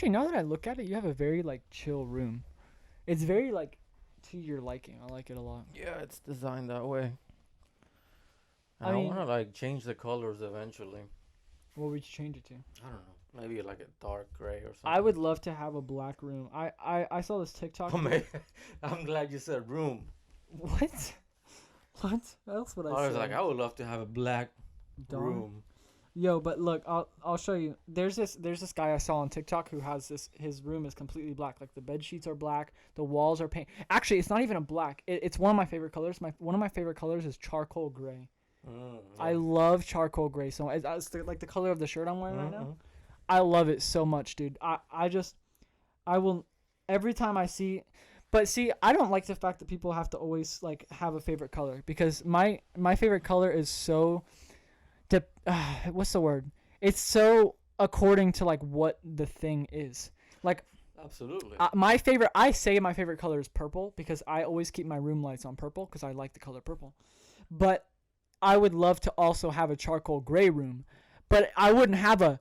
Actually, now that I look at it, you have a very like chill room. It's very like to your liking. I like it a lot. Yeah, it's designed that way. And I I want mean, to like change the colors eventually. what would you change it to? I don't know. Maybe like a dark gray or I something. would love to have a black room. I saw this Oh TikTok. man, I'm glad you said room. What? What else would I I was like, say? I would love to have a black Dong. room. Yo, but look, I'll show you. There's this guy I saw on TikTok who has this. His room is completely black. Like the bed sheets are black, the walls are paint. Actually, it's not even a black. It's one of my favorite colors. One of my favorite colors is charcoal gray. I Yeah. love charcoal gray so much. It's like the color of the shirt I'm wearing right now. Mm-hmm. I love it so much, dude. I will every time I see. But see, I don't like the fact that people have to always like have a favorite color because my favorite color is so what's the word? It's so according to like what the thing is. Like Absolutely. I say my favorite color is purple because I always keep my room lights on purple because I like the color purple. But I would love to also have a charcoal gray room, but I wouldn't have a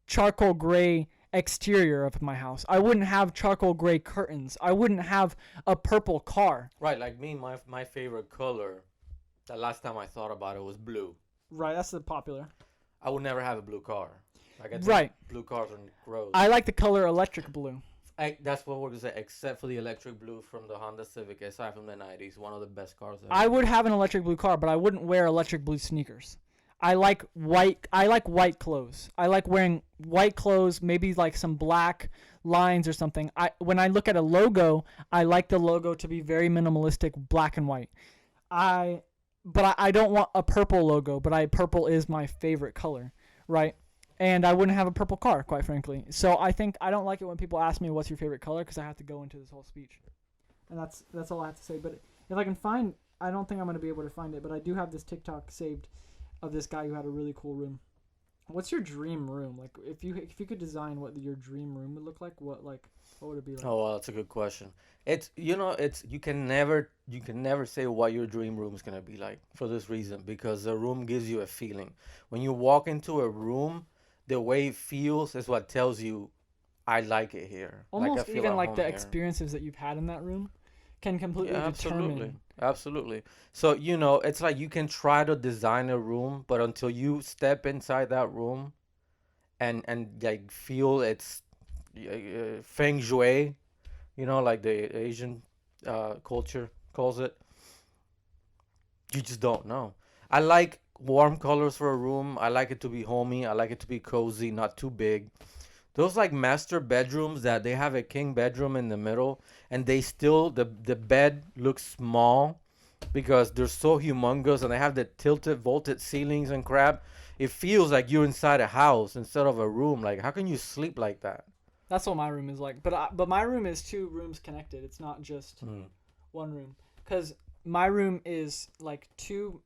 charcoal gray exterior of my house. I wouldn't have charcoal gray curtains. I wouldn't have a purple car. Right, like me, my favorite color. The last time I thought about it was blue. Right, that's the popular. I would never have a blue car. Like I think Right. blue cars are gross. I like the color electric blue. That's what we're gonna say. Except for the electric blue from the Honda Civic, aside from the '90s, one of the best cars ever. I would have an electric blue car, but I wouldn't wear electric blue sneakers. I like white clothes. I like wearing white clothes, maybe like some black lines or something. When I look at a logo, I like the logo to be very minimalistic, black and white. I don't want a purple logo, but purple is my favorite color, right? And I wouldn't have a purple car, quite frankly. So I don't like it when people ask me what's your favorite color because I have to go into this whole speech, and that's all I have to say. But if I can find, I don't think I'm gonna be able to find it, but I do have this TikTok saved of this guy who had a really cool room. What's your dream room? Like if you could design what your dream room would look like, what would it be like? Oh, well, that's a good question. It's you can never say what your dream room is gonna be like for this reason because the room gives you a feeling. When you walk into a room, the way it feels is what tells you I like it here. Like I Almost feel even at like home the here. experiences that you've had in that room can completely Yeah, absolutely. determine. Absolutely. So, it's like you can try to design a room, but until you step inside that room and like feel its feng shui, like the Asian culture calls it, you just don't know. I like warm colors for a room. I like it to be homey. I like it to be cozy, not too big. Those like master bedrooms that they have a king bedroom in the middle and they still the bed looks small because they're so humongous and they have the tilted vaulted ceilings and crap. It feels like you're inside a house instead of a room. Like how can you sleep like that? That's what my room is like. But my room is two rooms connected. It's not just Mm. one room. Cuz my room is like two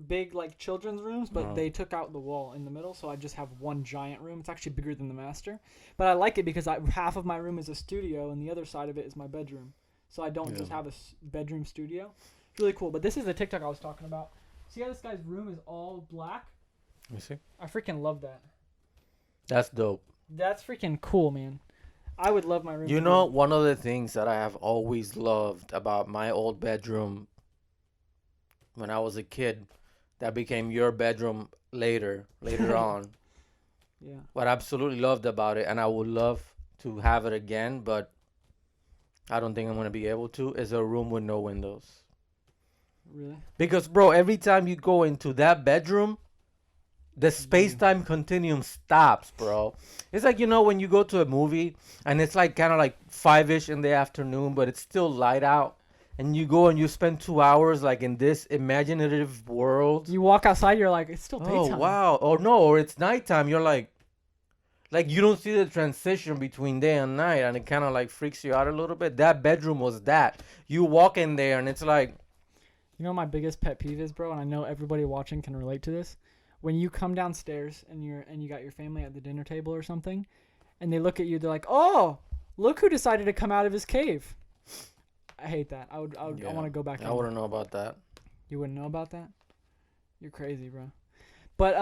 big like children's rooms, but Uh-huh. they took out the wall in the middle, so I just have one giant room. It's actually bigger than the master. But I like it because half of my room is a studio and the other side of it is my bedroom. So I don't Yeah. just have a bedroom studio. It's really cool. But this is the TikTok I was talking about. See how this guy's room is all black? You see? I freaking love that. That's dope. That's freaking cool, man. I would love my room You to know, be. one of the things that I have always loved about my old bedroom when I was a kid that became your bedroom later on. Yeah. What I absolutely loved about it, and I would love to have it again, but I don't think I'm gonna be able to, is a room with no windows. Really? Because bro, every time you go into that bedroom, the space time continuum stops, bro. It's like when you go to a movie and it's like kind of like 5ish in the afternoon, but it's still light out. And you go and you spend 2 hours like in this imaginative world. You walk outside, you're like, it's still Oh daytime. wow! Or no, or it's nighttime. You're like you don't see the transition between day and night, and it kind of like freaks you out a little bit. That bedroom was that. You walk in there and it's like, You know what my biggest pet peeve is, bro, and I know everybody watching can relate to this. When you come downstairs and you got your family at the dinner table or something, and they look at you, they're like, "Oh, look who decided to come out of his cave." I hate that. I yeah, want to go back I in. wouldn't know about that. You wouldn't know about that? You're crazy, bro. But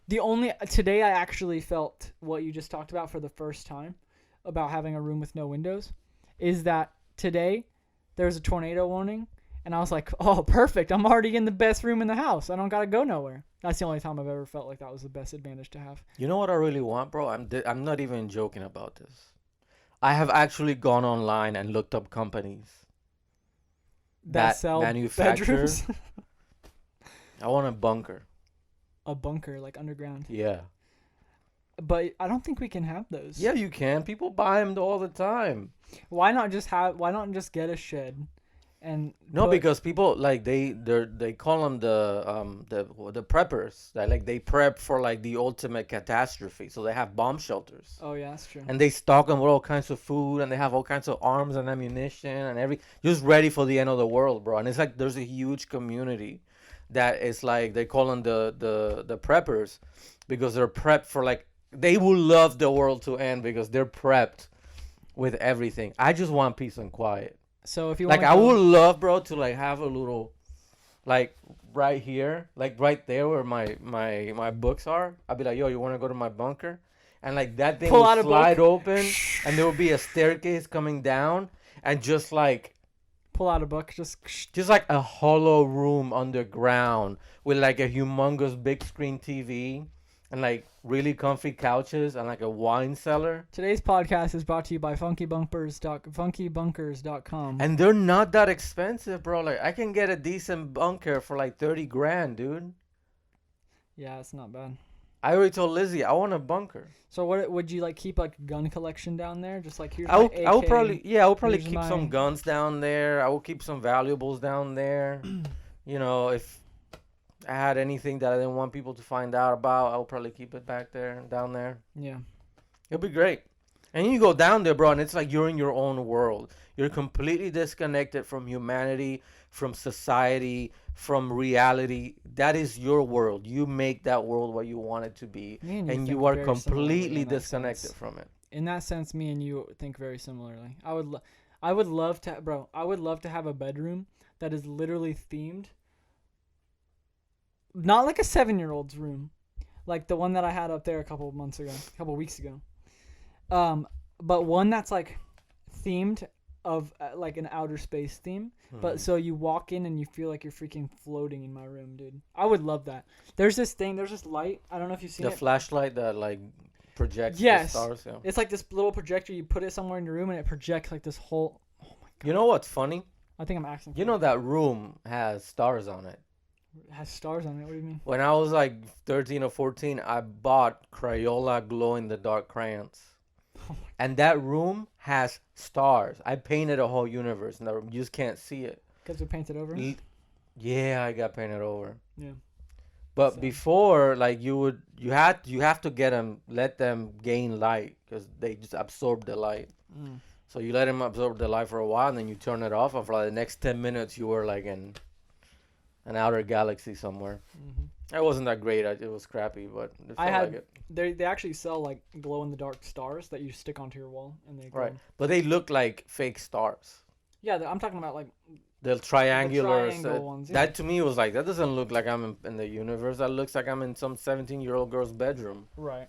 Today I actually felt what you just talked about for the first time about having a room with no windows is that today there's a tornado warning and I was like, oh, perfect. I'm already in the best room in the house. I don't got to go nowhere. That's the only time I've ever felt like that was the best advantage to have. You know what I really want, bro? I'm not even joking about this. I have actually gone online and looked up companies That that sell manufacture. bedrooms. I want a bunker. A bunker, like underground. Yeah. But I don't think we can have those. Yeah, you can. People buy them all the time. Why not just get a shed and No, put- because people like they call them the preppers. They prep for like the ultimate catastrophe. So they have bomb shelters. Oh yeah, that's true. And they stock them with all kinds of food, and they have all kinds of arms and ammunition and just ready for the end of the world, bro. And it's like there's a huge community that is like they call them the preppers because they're prepped for like they will love the world to end because they're prepped with everything. I just want peace and quiet. So if you Like want I would love, bro, to like have a little, like right here, like right there where my books are. I'd be like, yo, you want to go to my bunker? And like that thing Pull will out a slide book. open, and there will be a staircase coming down, and just pull out a book, just like a hollow room underground with like a humongous big screen TV and like really comfy couches and like a wine cellar. Today's podcast is brought to you by funkybunkers.com. And they're not that expensive, bro. Like I can get a decent bunker for like 30 grand, dude. Yeah, it's not bad. I already told Lizzie I want a bunker. So what would you like keep like a gun collection down there? Just like here's I would my AK. probably here's keep my- some guns down there. I will keep some valuables down there. You know, if I had anything that I didn't want people to find out about, I'll probably keep it back there, down there. Yeah. It'll be great. And you go down there, bro, and it's like you're in your own world. You're completely disconnected from humanity, from society, from reality. That is your world. You make that world what you want it to be. Me and And think you are very similarly completely in that disconnected sense. from it. In that sense, me and you think very similarly. I would love to, bro. I would love to have a bedroom that is literally themed. Not like a 7-year-old's room, like the one that I had up there a couple weeks ago. But one that's like themed of like an outer space theme. But so you walk in and you feel like you're freaking floating in my room, dude. I would love that. There's this light. I don't know if you've seen The it. flashlight that like projects Yes. the stars. Yeah. It's like this little projector. You put it somewhere in your room and it projects like this whole. Oh my god. You know what's funny? I think I'm asking. You know that room has stars on it. It has stars on it. What do you mean? When I was like 13 or 14, I bought Crayola glow-in-the-dark crayons. Oh my. And that room has stars. I painted a whole universe in that room. You just can't see it. Because we painted over. L- Yeah, I got painted over. Yeah. But So- before, like you have to let them gain light because they just absorb the light. Mm. So you let them absorb the light for a while, and then you turn it off, and for like the next 10 minutes, you were like in an outer galaxy somewhere. Mm-hmm. It wasn't that great. It was crappy, but it felt like it. They actually sell like glow in the dark stars that you stick onto your wall and they glow. Right, but they look like fake stars. Yeah, I'm talking about like The triangular. triangle ones, yeah. That to me was like that doesn't look like I'm in the universe. That looks like I'm in some 17-year-old girl's bedroom. right.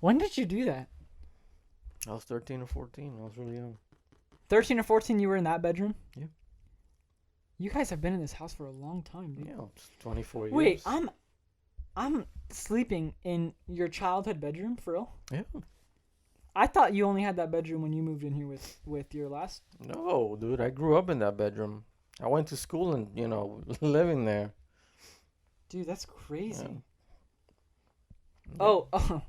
When did you do that? I was 13 or 14. I was really young. 13 or 14, you were in that bedroom? Yeah. You guys have been in this house for a long time, dude. Yeah, it's 24 years. Wait, I'm sleeping in your childhood bedroom for real? Yeah. I thought you only had that bedroom when you moved in here with your last. No, dude, I grew up in that bedroom. I went to school and living there. Dude, that's crazy. Yeah. Oh,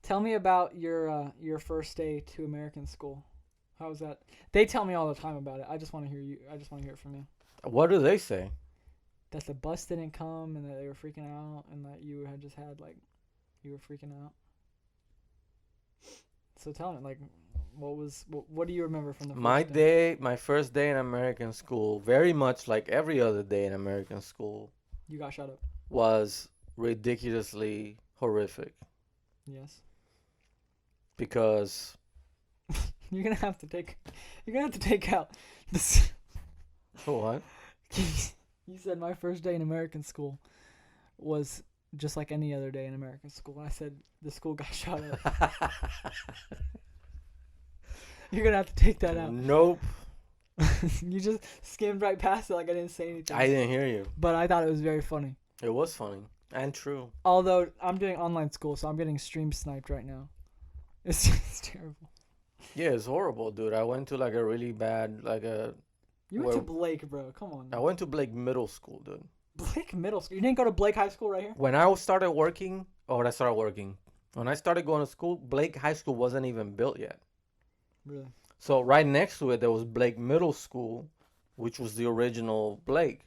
tell me about your first day to American school. How was that? They tell me all the time about it. I just want to hear it from you. What do they say? That the bus didn't come and that they were freaking out and that you had just had you were freaking out. So tell me, what do you remember from the first day? My first day in American school, very much like every other day in American school, You got shut up. was ridiculously horrific Yes. because You're gonna have to take out this. what? You said my first day in American school was just like any other day in American school. I said the school got shot up. You're gonna have to take that out. Nope. You just skimmed right past it like I didn't say anything. I didn't hear you. But I thought it was very funny. It was funny and true. Although I'm doing online school, so I'm getting stream sniped right now. It's just terrible. Yeah, it's horrible, dude. I went to like a really bad, You went to Blake, bro. Come on. I went to Blake Middle School, dude. Blake Middle School. You didn't go to Blake High School right here? When I started working, when I started going to school, Blake High School wasn't even built yet. Really? So right next to it, there was Blake Middle School, which was the original Blake.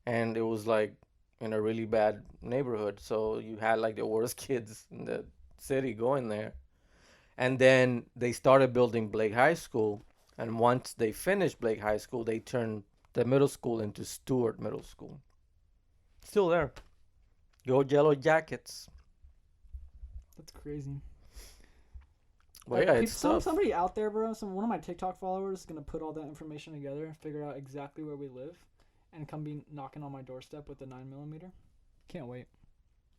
And it was like in a really bad neighborhood. So you had like the worst kids in the city going there. And then they started building Blake High School. And once they finished Blake High School, they turned the middle school into Stewart Middle School. Still there. Go Yellow Jackets. That's crazy. Well, yeah, it's tough. Somebody out there, bro, one of my TikTok followers is going to put all that information together, figure out exactly where we live, and come be knocking on my doorstep with the 9mm. Can't wait.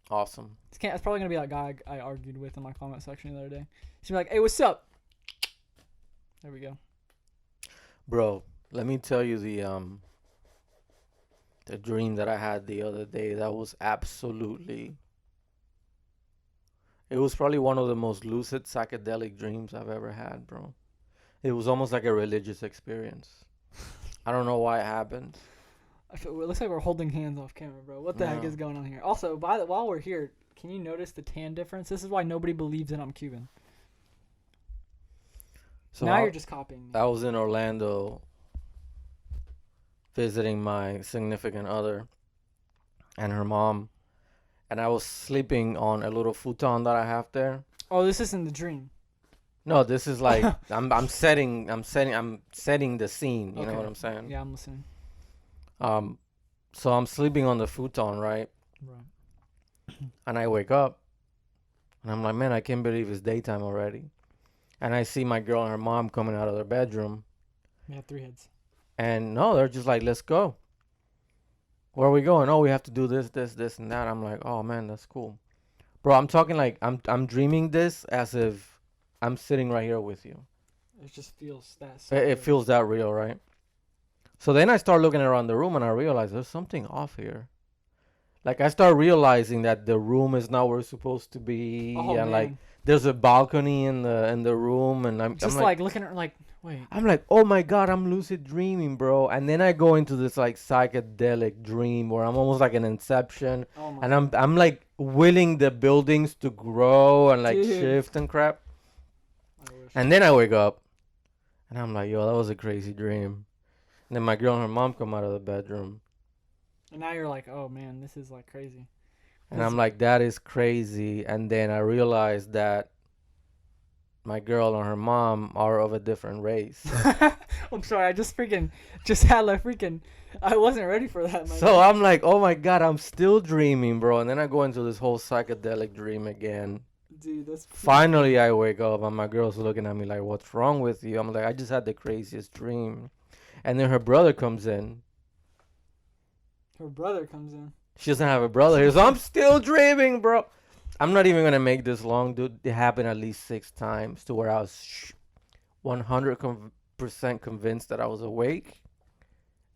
Awesome. It's probably going to be that guy I argued with in my comment section the other day. He's going to be like, hey, what's up? There we go. Bro, let me tell you the dream that I had the other day. That was absolutely... It was probably one of the most lucid psychedelic dreams I've ever had, bro. It was almost like a religious experience. I don't know why it happened. It looks like we're holding hands off camera, bro. What the heck is going on here? Also, while we're here, can you notice the tan difference? This is why nobody believes that I'm Cuban. So now you're just copying me. I was in Orlando visiting my significant other and her mom, and I was sleeping on a little futon that I have there. Oh, this isn't the dream. No, this is like I'm setting the scene. You know what I'm saying? Yeah, I'm listening. So I'm sleeping on the futon, right? Right. And I wake up, and I'm like, man, I can't believe it's daytime already. And I see my girl and her mom coming out of their bedroom. We have 3 heads. And no, they're just like, let's go. Where are we going? Oh, we have to do this, and that. I'm like, oh man, that's cool. Bro, I'm talking like I'm dreaming this as if I'm sitting right here with you. It just feels that. It feels that real, right? So then I start looking around the room and I realize there's something off here. Like I start realizing that the room is not where it's supposed to be, and man. like there's a balcony in the room, and I'm like looking at like, wait. I'm like, oh my god, I'm lucid dreaming, bro. And then I go into this like psychedelic dream where I'm almost like an inception, and I'm like willing the buildings to grow and like shift and crap. And then I wake up, and I'm like, yo, that was a crazy dream. And then my girl and her mom come out of the bedroom. And now you're like, oh man, this is like crazy. And I'm like, that is crazy. And then I realized that my girl and her mom are of a different race. I'm sorry, I just had like freaking, I wasn't ready for that. So I'm like, oh my god, I'm still dreaming, bro. And then I go into this whole psychedelic dream again. Dude, that's... Finally, I wake up and my girl's looking at me like, what's wrong with you? I'm like, I just had the craziest dream. And then her brother comes in. Her brother comes in. She doesn't have a brother here, so I'm still dreaming, bro. I'm not even going to make this long, dude. It happened at least 6 times to where I was 100% convinced that I was awake.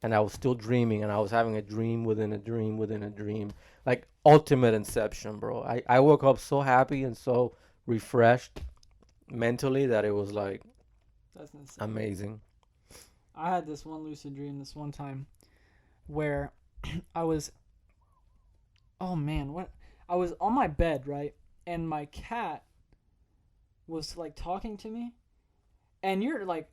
And I was still dreaming, and I was having a dream within a dream within a dream. Like ultimate inception, bro. I woke up so happy and so refreshed mentally that it was like that's insane. Amazing. I had this one lucid dream this one time where I was, oh man, what? I was on my bed, right? And my cat was like talking to me. And you're like,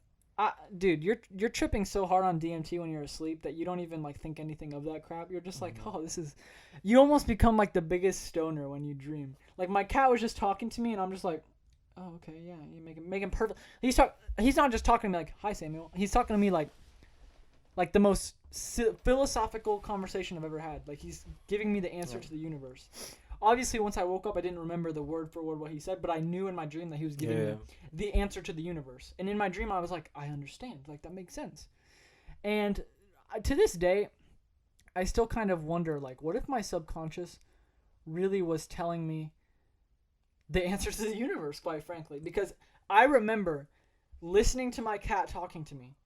dude, you're tripping so hard on DMT when you're asleep that you don't even like think anything of that crap. You're just like, oh, you almost become like the biggest stoner when you dream. Like my cat was just talking to me and I'm just like, oh, okay, yeah, you make him perfect. He's not just talking to me like, hi Samuel. He's talking to me like the most philosophical conversation I've ever had. Like he's giving me the answer to the universe. Obviously, once I woke up, I didn't remember the word for word what he said, but I knew in my dream that he was giving me the answer to the universe. And in my dream, I was like, I understand. Like, that makes sense. And to this day, I still kind of wonder, like, what if my subconscious really was telling me the answers to the universe, quite frankly. Because I remember listening to my cat talking to me,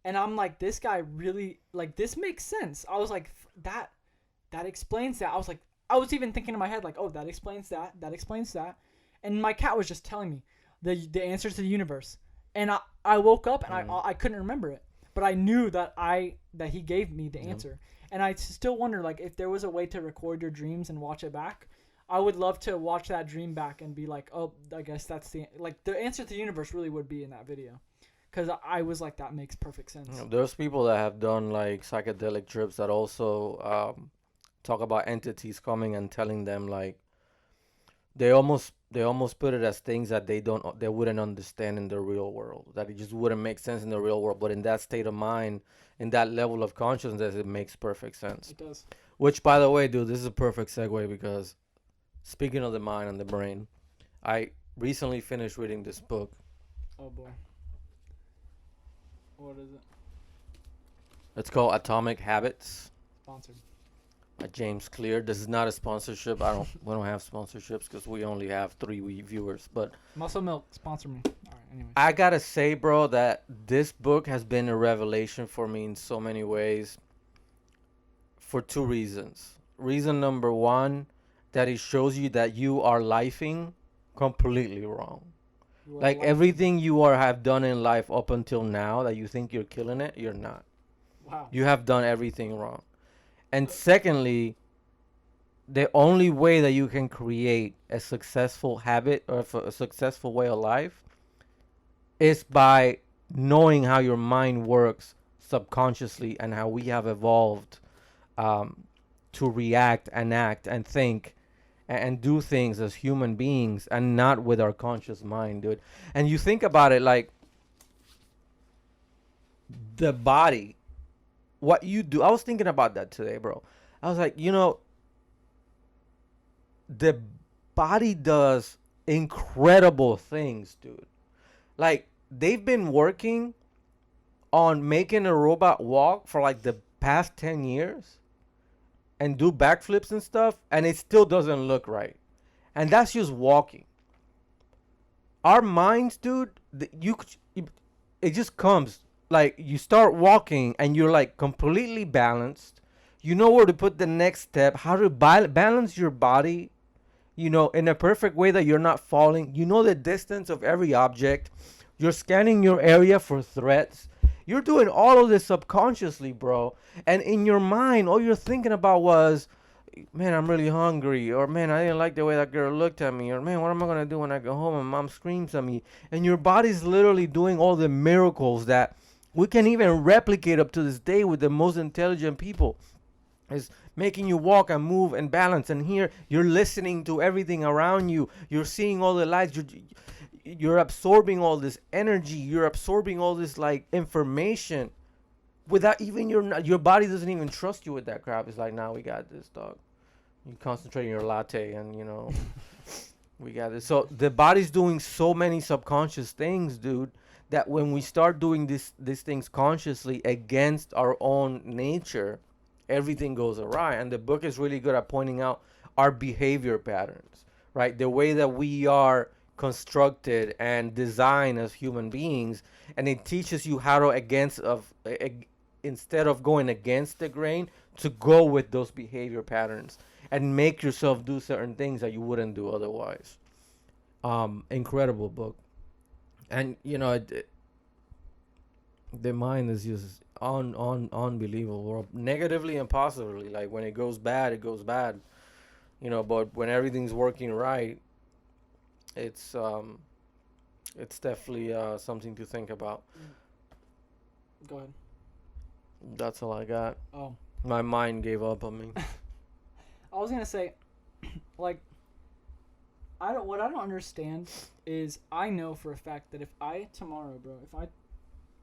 and I'm like, this guy really, like, this makes sense. I was like, that explains that. I was even thinking in my head, like, oh, that explains that. That explains that. And my cat was just telling me the answers to the universe. And I woke up and I couldn't remember it. But I knew that he gave me the answer. And I still wonder, like, if there was a way to record your dreams and watch it back. I would love to watch that dream back and be like, oh, I guess that's the answer to the universe really would be in that video. Because I was like, that makes perfect sense. There's people that have done like psychedelic trips that also talk about entities coming and telling them, like, they almost put it as things that they wouldn't understand in the real world, that it just wouldn't make sense in the real world, but in that state of mind, in that level of consciousness, it makes perfect sense. It does. Which, by the way, dude, this is a perfect segue, because speaking of the mind and the brain, I recently finished reading this book. Oh boy. What is it? It's called Atomic Habits Sponsored. by James Clear. This is not a sponsorship. We don't have sponsorships because we only have 3 viewers. But Muscle Milk, sponsor me. All right, anyway. I gotta say, bro, that this book has been a revelation for me in so many ways for 2 reasons. Reason number 1, that it shows you that you are lifing completely wrong. Like, everything you have done in life up until now that you think you're killing it, you're not. Wow. You have done everything wrong. And secondly, the only way that you can create a successful habit or a successful way of life is by knowing how your mind works subconsciously and how we have evolved to react and act and think and do things as human beings, and not with our conscious mind, dude. And you think about it, like, the body, what you do. I was thinking about that today, bro. I was like, the body does incredible things, dude. Like, they've been working on making a robot walk for like the past 10 years and do backflips and stuff, and it still doesn't look right. And that's just walking. Our minds, dude, it just comes. Like, you start walking and you're like completely balanced. You know where to put the next step, how to balance your body, in a perfect way that you're not falling. You know the distance of every object. You're scanning your area for threats. You're doing all of this subconsciously, bro. And in your mind, all you're thinking about was, man, I'm really hungry. Or, man, I didn't like the way that girl looked at me. Or, man, what am I going to do when I go home and mom screams at me? And your body's literally doing all the miracles that we can even replicate up to this day with the most intelligent people. It's making you walk and move and balance. And here, you're listening to everything around you. You're seeing all the lights. You're absorbing all this energy. You're absorbing all this, like, information without even your body doesn't even trust you with that crap. It's like, nah, we got this, dog. You concentrate on your latte and, we got this. So the body's doing so many subconscious things, dude, that when we start doing these things consciously against our own nature, everything goes awry. And the book is really good at pointing out our behavior patterns, right? The way that we are constructed and designed as human beings, and it teaches you how to instead of going against the grain, to go with those behavior patterns and make yourself do certain things that you wouldn't do otherwise. Incredible book. And the mind is just unbelievable, negatively and positively. Like, when it goes bad, it goes bad, but when everything's working right, it's definitely something to think about. Go ahead. That's all I got. Oh. My mind gave up on me. I was gonna say, like, what I don't understand is, I know for a fact that if I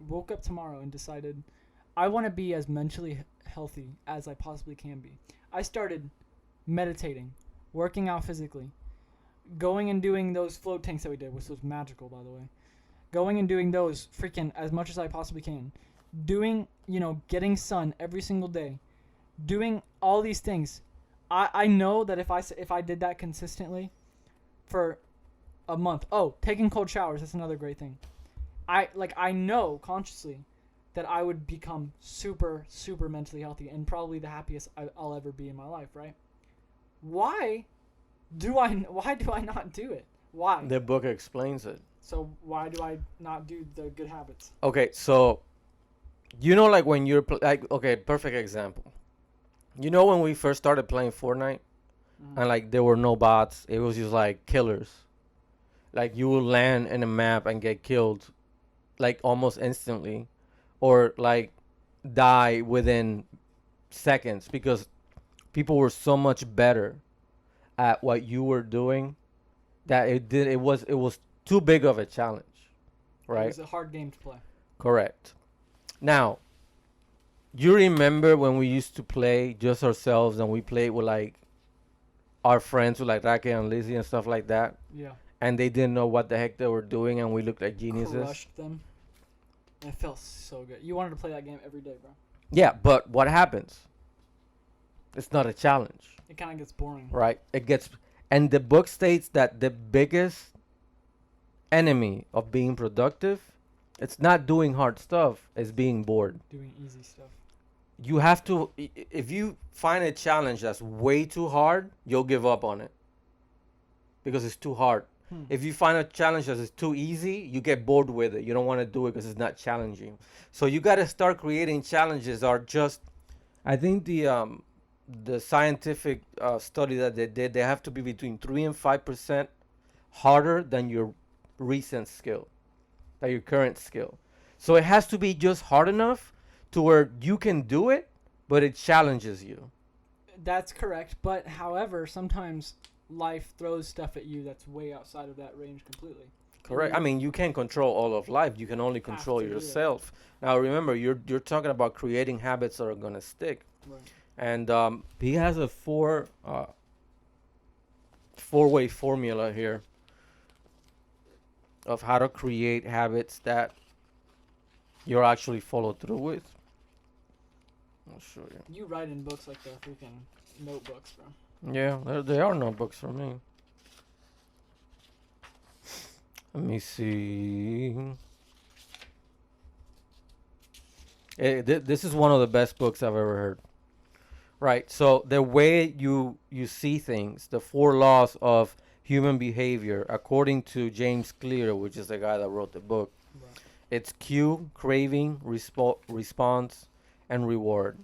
woke up tomorrow and decided I want to be as mentally healthy as I possibly can be, I started meditating, working out physically, going and doing those float tanks that we did, which was magical, by the way. Going and doing those freaking as much as I possibly can. Doing, getting sun every single day. Doing all these things. I know that if I did that consistently for a month. Oh, taking cold showers, that's another great thing. I know consciously that I would become super super mentally healthy and probably the happiest I'll ever be in my life, right? Why why do I not do it? Why? The book explains it. So why do I not do the good habits? Okay, so you know, like when you're like, okay, perfect example. You know, when we first started playing Fortnite, and like there were no bots, it was just like killers. Like you will land in a map and get killed, like almost instantly, or like die within seconds because people were so much better at what you were doing that it was too big of a challenge, It right? was a hard game to play. Correct. Now, you remember when we used to play just ourselves and we played with like our friends with like Raquel and Lizzie and stuff like that, Yeah. and they didn't know what the heck they were doing and we looked like geniuses? Crushed them. It felt so good. You wanted to play that game every day, bro. Yeah, but what happens? It's not a challenge, It kind of gets boring. right? It gets, and the book states that the biggest enemy of being productive, it's not doing hard stuff, it's being bored. Doing easy stuff. You have to, if you find a challenge that's way too hard, you'll give up on it because it's too hard. If you find a challenge that is too easy, you get bored with it. You don't want to do it because it's not challenging. So you got to start creating challenges or just, I think the scientific study that they did, they have to be between 3 and 5% harder than your recent skill, than your current skill. So it has to be just hard enough to where you can do it, but it challenges you. That's correct. But however, sometimes life throws stuff at you that's way outside of that range completely. Correct. I mean, you can't control all of life. You can only control to do it. yourself. Now, remember, you're talking about creating habits that are gonna stick. Right. And he has a four-way formula here of how to create habits that you'll actually follow through with. I'll show you. You write in books like the freaking notebooks, bro. Yeah, they are notebooks for me. Let me see. This is one of the best books I've ever heard. Right. So the way you see things, the 4 laws of human behavior, according to James Clear, which is the guy that wrote the book, Right. it's cue, craving, response, and reward.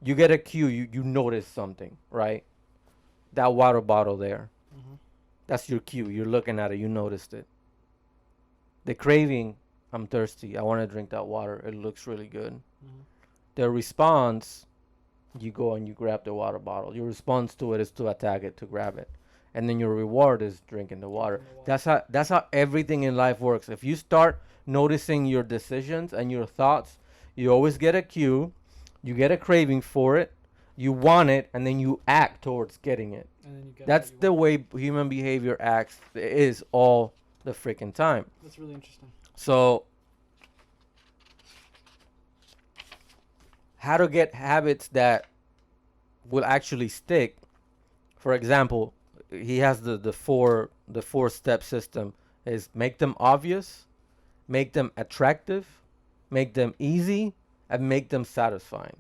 You get a cue, you notice something, right? That water bottle there. Mhm. That's your cue. You're looking at it. You noticed it. The craving, I'm thirsty. I want to drink that water. It looks really good. Mhm. The response, you go and you grab the water bottle. Your response to it is to attack it, to grab it. And then your reward is drinking the water. That's how everything in life works. If you start noticing your decisions and your thoughts, you always get a cue, you get a craving for it, you want it, and then you act towards getting it. And then you get That's the way human behavior acts is all the freaking time. That's really interesting. So, how to get habits that will actually stick? For example, he has the four step system is make them obvious, make them attractive, make them easy, and make them satisfying.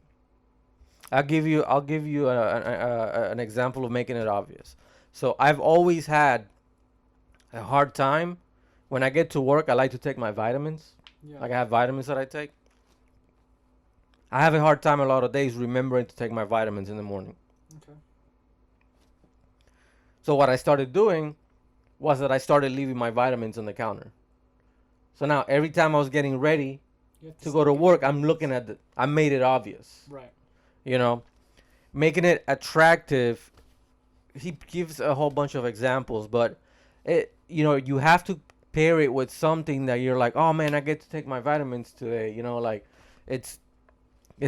I'll give you an example of making it obvious. So I've always had a hard time when I get to work. I like to take my vitamins. Yeah. Like I have vitamins that I take. I have a hard time a lot of days remembering to take my vitamins in the morning. Okay. So what I started doing was that I started leaving my vitamins on the counter. So now every time I was getting ready You have to go to work, I'm looking at I made it obvious. Right. You know, making it attractive. He gives a whole bunch of examples, but you have to pair it with something that you're like, oh man, I get to take my vitamins today. Like it's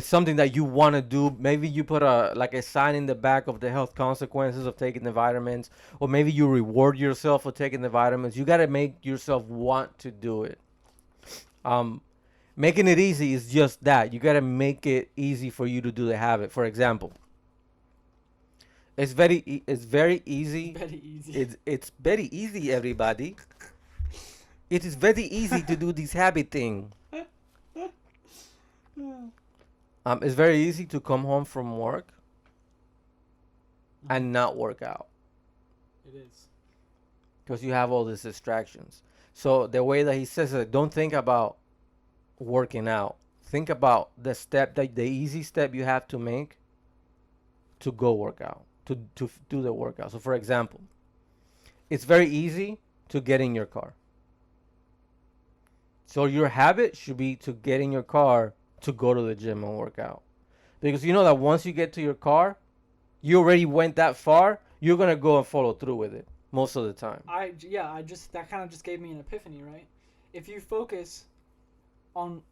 something that you want to do. Maybe you put a sign in the back of the health consequences of taking the vitamins, or maybe you reward yourself for taking the vitamins. You got to make yourself want to do it. Making it easy is just that. You got to make it easy for you to do the habit. For example, It's very easy. Very easy. It's very easy, everybody. It is very easy to do this habit thing. It's very easy to come home from work and not work out It is. because you have all these distractions. So the way that he says it, don't think about working out. Think about the easy step you have to make to go work out, to do the workout. So for example, it's very easy to get in your car. So your habit should be to get in your car to go to the gym and work out. Because you know that once you get to your car, you already went that far, you're going to go and follow through with it most of the time. That kind of just gave me an epiphany, right? If you focus on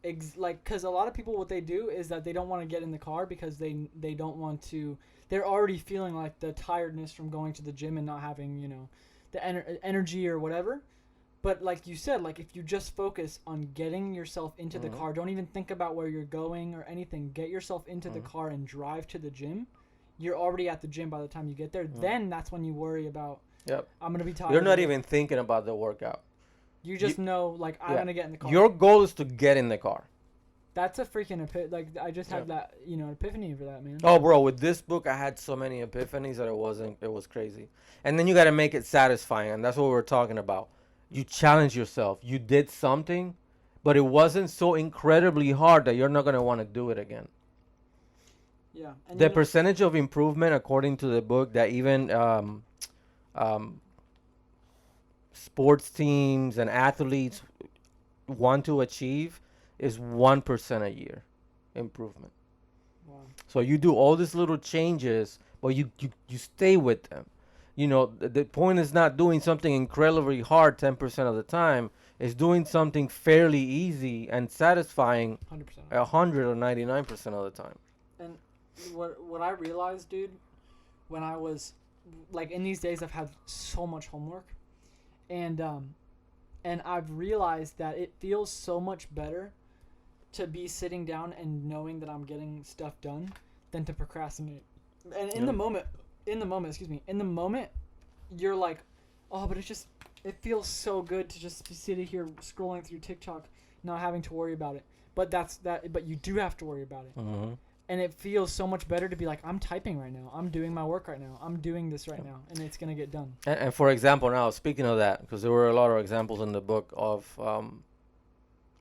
because a lot of people, what they do is that they don't want to get in the car because they don't want to, they're already feeling like the tiredness from going to the gym and not having, the energy or whatever. But like you said, like if you just focus on getting yourself into the car, don't even think about where you're going or anything. Get yourself into the car and drive to the gym. You're already at the gym by the time you get there. Then that's when you worry about, I'm going to be tired. You're not even thinking about the workout. You just know, like, I'm going to get in the car. Your goal is to get in the car. That's a freaking I just had that, epiphany for that, man. Oh, bro, with this book, I had so many epiphanies that it was crazy. And then you got to make it satisfying, and that's what we're talking about. You challenge yourself. You did something, but it wasn't so incredibly hard that you're not going to want to do it again. Yeah. And the percentage of improvement, according to the book, that even sports teams and athletes want to achieve is 1% a year improvement. Wow. So you do all these little changes, but you stay with them. The point is not doing something incredibly hard 10% of the time. It's doing something fairly easy and satisfying 100%. 100 or 99% of the time. And what I realized, dude, when I was, like, in these days I've had so much homework. And I've realized that it feels so much better to be sitting down and knowing that I'm getting stuff done than to procrastinate. And in the moment, you're like, oh, but it feels so good to just be sitting here scrolling through TikTok, not having to worry about it. But you do have to worry about it. Mm-hmm. And it feels so much better to be like, I'm typing right now. I'm doing my work right now. I'm doing this right now. And it's going to get done. And for example, now, speaking of that, because there were a lot of examples in the book of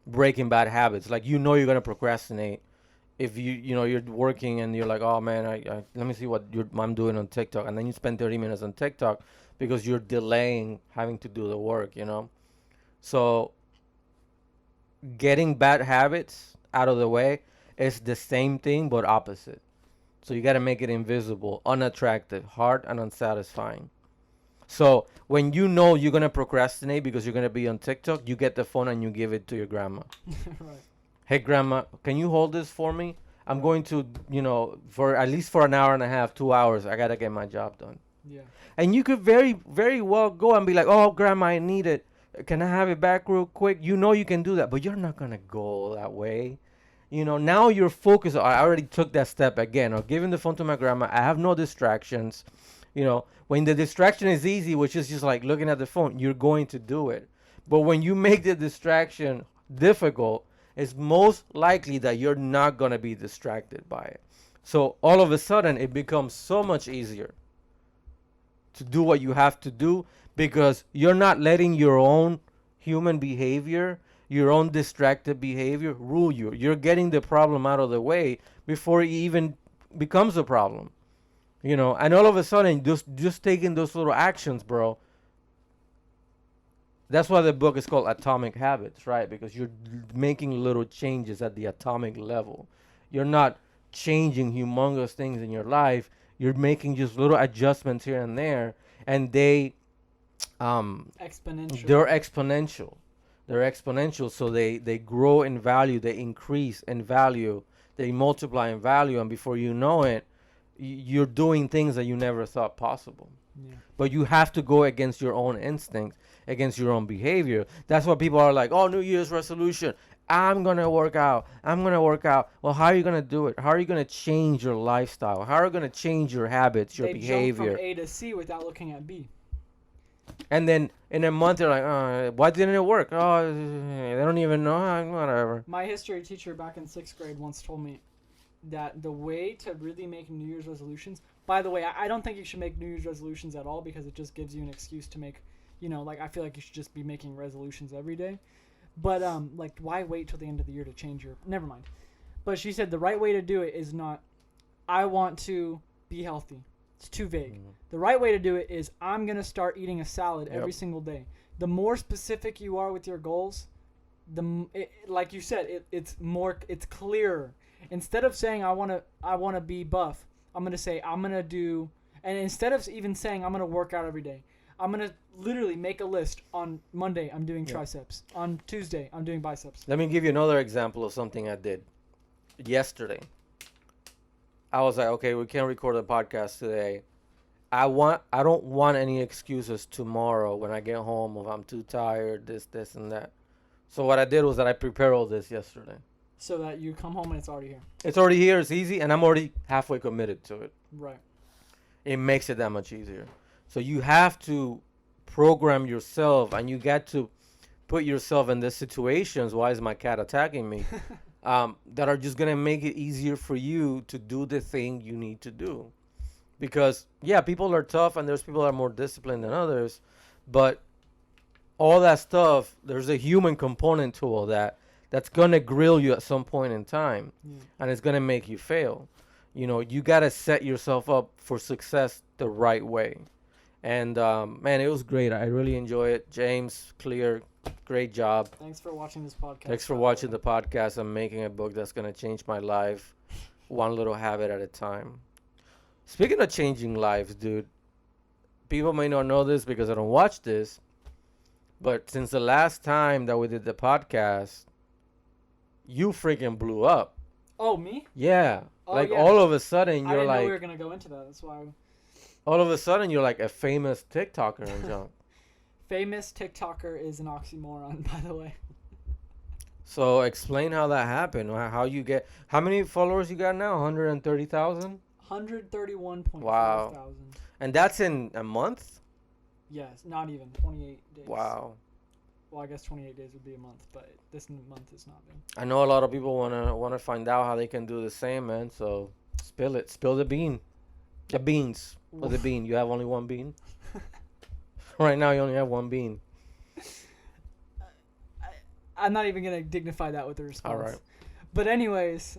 breaking bad habits. Like, you're going to procrastinate if you're working and you're like, oh, man, I let me see what I'm doing on TikTok. And then you spend 30 minutes on TikTok because you're delaying having to do the work, So getting bad habits out of the way is the same thing but opposite. So you got to make it invisible, unattractive, hard, and unsatisfying. So when you know you're going to procrastinate because you're going to be on TikTok, you get the phone and you give it to your grandma. Right. Hey, grandma, can you hold this for me? I'm going to, for at least for an hour and a half, 2 hours, I got to get my job done. Yeah. And you could very, very well go and be like, oh, grandma, I need it. Can I have it back real quick? You can do that, but you're not going to go that way. Now you're focused. I already took that step again. I'm giving the phone to my grandma. I have no distractions. When the distraction is easy, which is just like looking at the phone, you're going to do it. But when you make the distraction difficult, it's most likely that you're not going to be distracted by it. So all of a sudden, it becomes so much easier to do what you have to do because you're not letting your own human behavior, your own distracted behavior rule you. You're getting the problem out of the way before it even becomes a problem. And all of a sudden, just taking those little actions, bro. That's why the book is called Atomic Habits, right? Because you're making little changes at the atomic level. You're not changing humongous things in your life. You're making just little adjustments here and there, and they're exponential. They're exponential, so they grow in value, they increase in value, they multiply in value, and before you know it, you're doing things that you never thought possible. Yeah. But you have to go against your own instinct, against your own behavior. That's why people are like, oh, New Year's resolution. I'm gonna work out. I'm gonna work out. Well, how are you gonna do it? How are you gonna change your lifestyle? How are you gonna change your habits, your They jump from behavior? A to C without looking at B. And then in a month they're like, oh, why didn't it work? Oh, they don't even know. Whatever. My history teacher back in 6th grade once told me that the way to really make New Year's resolutions. By the way, I don't think you should make New Year's resolutions at all because it just gives you an excuse to make, like I feel like you should just be making resolutions every day. But like why wait till the end of the year to change your? Never mind. But she said the right way to do it is not, I want to be healthy. It's too vague. Mhm. The right way to do it is I'm gonna start eating a salad every Yep. single day. The more specific you are with your goals, like you said, it's clearer. Instead of saying I wanna be buff, I'm gonna say I'm gonna do, and instead of even saying I'm gonna work out every day, I'm gonna literally make a list. On Monday I'm doing Yeah. triceps. On Tuesday I'm doing biceps. Let me give you another example of something I did yesterday. I was like, okay, we can't record the podcast today. I don't want any excuses tomorrow when I get home if I'm too tired, this, and that. So what I did was that I prepared all this yesterday. So that you come home and it's already here. It's already here, it's easy, and I'm already halfway committed to it. Right. It makes it that much easier. So you have to program yourself, and you got to put yourself in the situations. Why is my cat attacking me? That are just gonna make it easier for you to do the thing you need to do. Because yeah, people are tough, and there's people that are more disciplined than others, but all that stuff, there's a human component to all that that's gonna grill you at some point in time, Yeah. and it's gonna make you fail. You gotta set yourself up for success the right way. And man, it was great. I really enjoy it. James Clear, great job. Thanks for watching this podcast. Thanks for watching the podcast. I'm making a book that's gonna change my life, one little habit at a time. Speaking of changing lives, dude, people may not know this because I don't watch this, but since the last time that we did the podcast, you freaking blew up. Oh, me? Yeah. Oh, like yeah. all of a sudden I you're didn't know like we were gonna go into that. That's why. all of a sudden you're like a famous TikToker and junk. Famous TikToker is an oxymoron, by the way. So explain how that happened. How you get how many followers you got now? 130,000? 131.5 Wow. thousand. And that's in a month? Yes, not even 28 days. Wow. Well, I guess 28 days would be a month, but this month has not been. I know a lot of people wanna find out how they can do the same, man. So spill it. Spill the bean. The beans. Or the bean. You have only one bean? Right now you only have one bean. I'm not even gonna dignify that with a response. All right. But anyways,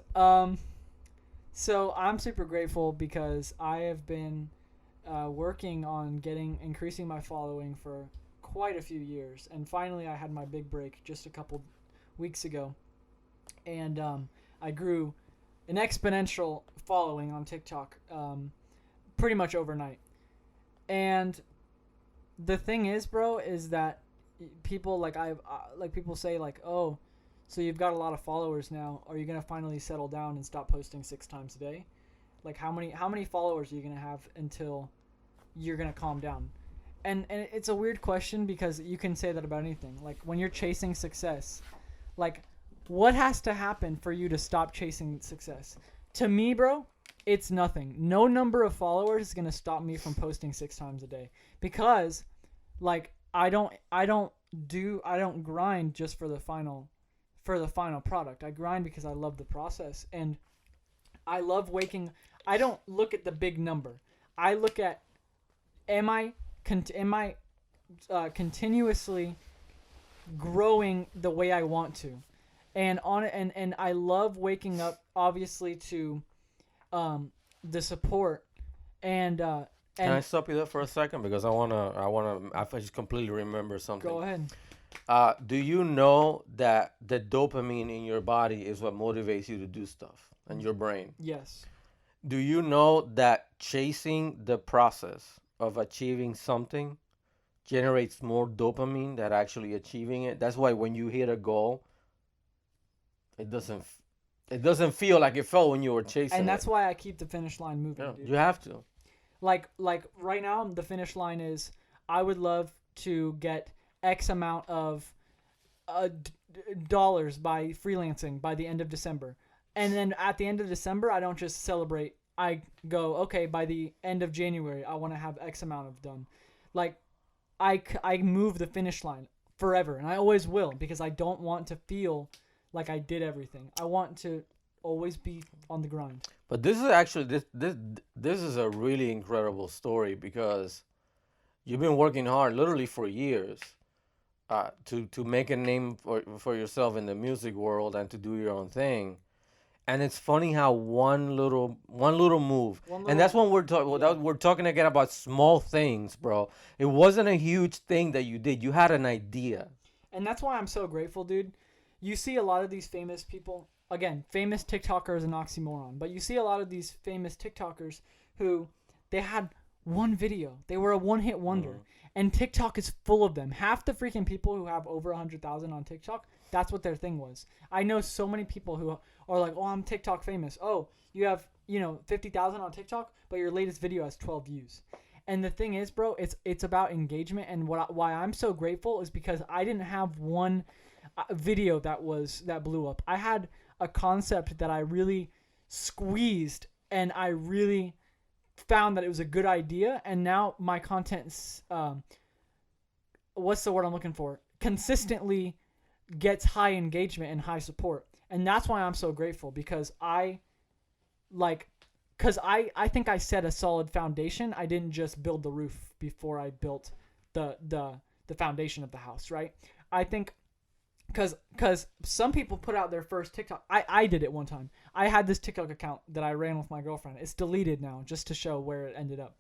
so I'm super grateful because I have been working on increasing my following for quite a few years, and finally I had my big break just a couple weeks ago, and I grew an exponential following on TikTok pretty much overnight. And the thing is, bro, is that people people say like, oh, so you've got a lot of followers now. Are you gonna finally settle down and stop posting 6 times a day? Like how many followers are you gonna have until you're gonna calm down? And it's a weird question because you can say that about anything. Like when you're chasing success, like what has to happen for you to stop chasing success? To me, bro, it's nothing. No number of followers is gonna stop me from posting 6 times a day because, like, I don't grind just for the final product. I grind because I love the process, and I love waking. I don't look at the big number. I look at am I continuously growing the way I want to, and I love waking up obviously to the support and Can I stop you there for a second because I just completely remember something. go ahead. Do you know that the dopamine in your body is what motivates you to do stuff and your brain? Yes. Do you know that chasing the process of achieving something generates more dopamine than actually achieving it? That's why when you hit a goal, it doesn't feel like it felt when you were chasing And that's it. why I keep the finish line moving, Yeah, dude. you have to. Like right now the finish line is I would love to get X amount of dollars by freelancing by the end of December. And then at the end of December, I don't just celebrate. I go, okay, by the end of January, I want to have X amount of done. Like, I move the finish line forever, and I always will, because I don't want to feel like I did everything. I want to always be on the grind. But this is actually this is a really incredible story because you've been working hard literally for years to make a name for yourself in the music world and to do your own thing. And it's funny how one little move, and that's when we're talking again about small things, bro. It wasn't a huge thing that you did. You had an idea. And that's why I'm so grateful, dude. You see a lot of these famous people, again, famous TikToker is an oxymoron, but you see a lot of these famous TikTokers who they had one video. They were a one-hit wonder. And TikTok is full of them. Half the freaking people who have over 100,000 on TikTok, that's what their thing was. I know so many people who are like, oh, I'm TikTok famous. Oh, you have, 50,000 on TikTok, but your latest video has 12 views. And the thing is, bro, it's about engagement. And why I'm so grateful is because I didn't have one video that blew up. I had a concept that I really squeezed, and I really found that it was a good idea, and now my content's what's the word I'm looking for? Consistently gets high engagement and high support. And that's why I'm so grateful, because I think I set a solid foundation. I didn't just build the roof before I built the foundation of the house, right? I think because some people put out their first TikTok. I did it one time. I had this TikTok account that I ran with my girlfriend. It's deleted now, just to show where it ended up.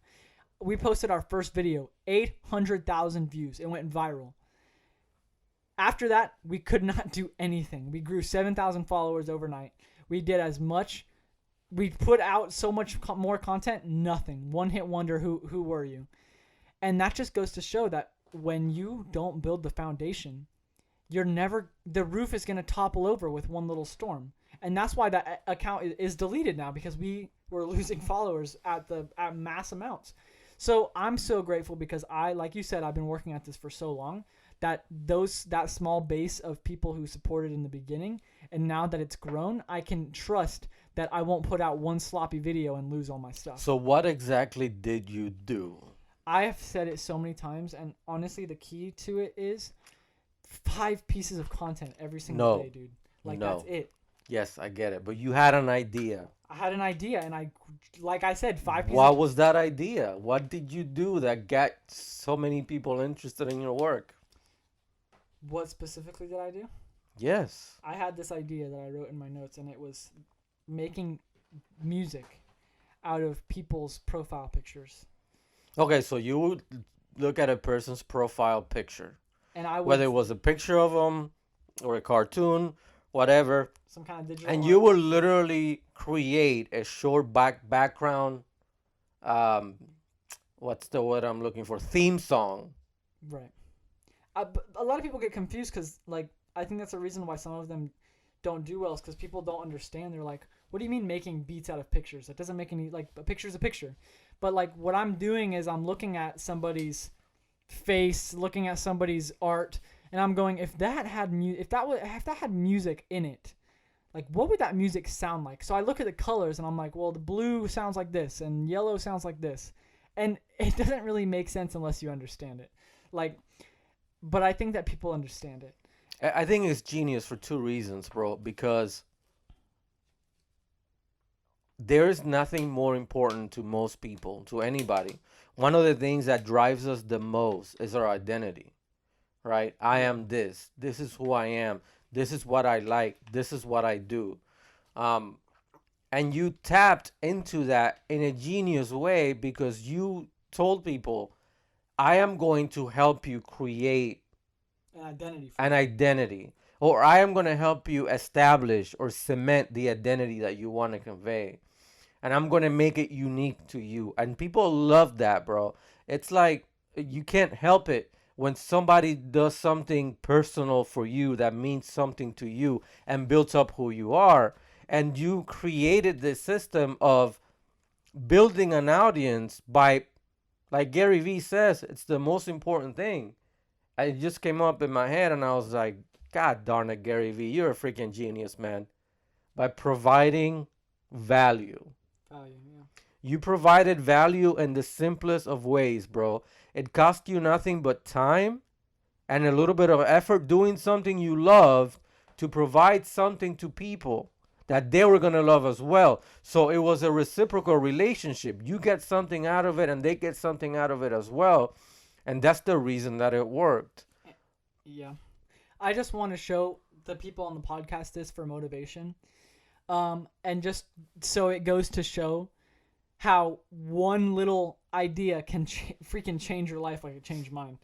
We posted our first video, 800,000 views. It went viral. After that, we could not do anything. We grew 7,000 followers overnight. We did as much. We put out so much more content, nothing. One hit wonder, who were you? And that just goes to show that when you don't build the foundation, the roof is going to topple over with one little storm. And that's why that account is deleted now, because we were losing followers at mass amounts. So I'm so grateful because like you said, I've been working at this for so long that that small base of people who supported in the beginning, and now that it's grown, I can trust that I won't put out one sloppy video and lose all my stuff. So what exactly did you do? I have said it so many times, and honestly, the key to it is 5 pieces of content every single day, dude. That's it. Yes, I get it. But you had an idea. I had an idea, and like I said, 5 pieces. What was that idea? What did you do that got so many people interested in your work? What specifically did I do? Yes. I had this idea that I wrote in my notes, and it was making music out of people's profile pictures. Okay, so you would look at a person's profile picture. And I would, whether it was a picture of them or a cartoon, whatever. Some kind of digital and art. You would literally create a short background, what's the word I'm looking for? Theme song. Right. A lot of people get confused because, I think that's the reason why some of them don't do well, is because people don't understand. They're like, what do you mean making beats out of pictures? That doesn't make any, a picture's a picture. But, what I'm doing is I'm looking at somebody's face, looking at somebody's art, and I'm going, if that had music in it, what would that music sound like? So I look at the colors and I'm like, well, the blue sounds like this and yellow sounds like this, and it doesn't really make sense unless you understand it. But I think that people understand it. I think it's genius for 2 reasons, bro. Because there is nothing more important to most people, to anybody. One of the things that drives us the most is our identity, right? I am this. This is who I am. This is what I like. This is what I do. And you tapped into that in a genius way because you told people, I am going to help you create an identity. Or I am going to help you establish or cement the identity that you want to convey. And I'm going to make it unique to you. And people love that, bro. It's like you can't help it when somebody does something personal for you that means something to you and builds up who you are. And you created this system of building an audience by, like Gary Vee says, it's the most important thing. It just came up in my head and I was like, God darn it, Gary V, you're a freaking genius, man. By providing value. Value, yeah. You provided value in the simplest of ways, bro. It cost you nothing but time and a little bit of effort doing something you love to provide something to people that they were going to love as well. So it was a reciprocal relationship. You get something out of it and they get something out of it as well. And that's the reason that it worked. Yeah. I just want to show the people on the podcast this for motivation. And just so it goes to show how one little idea can freaking change your life like it changed mine.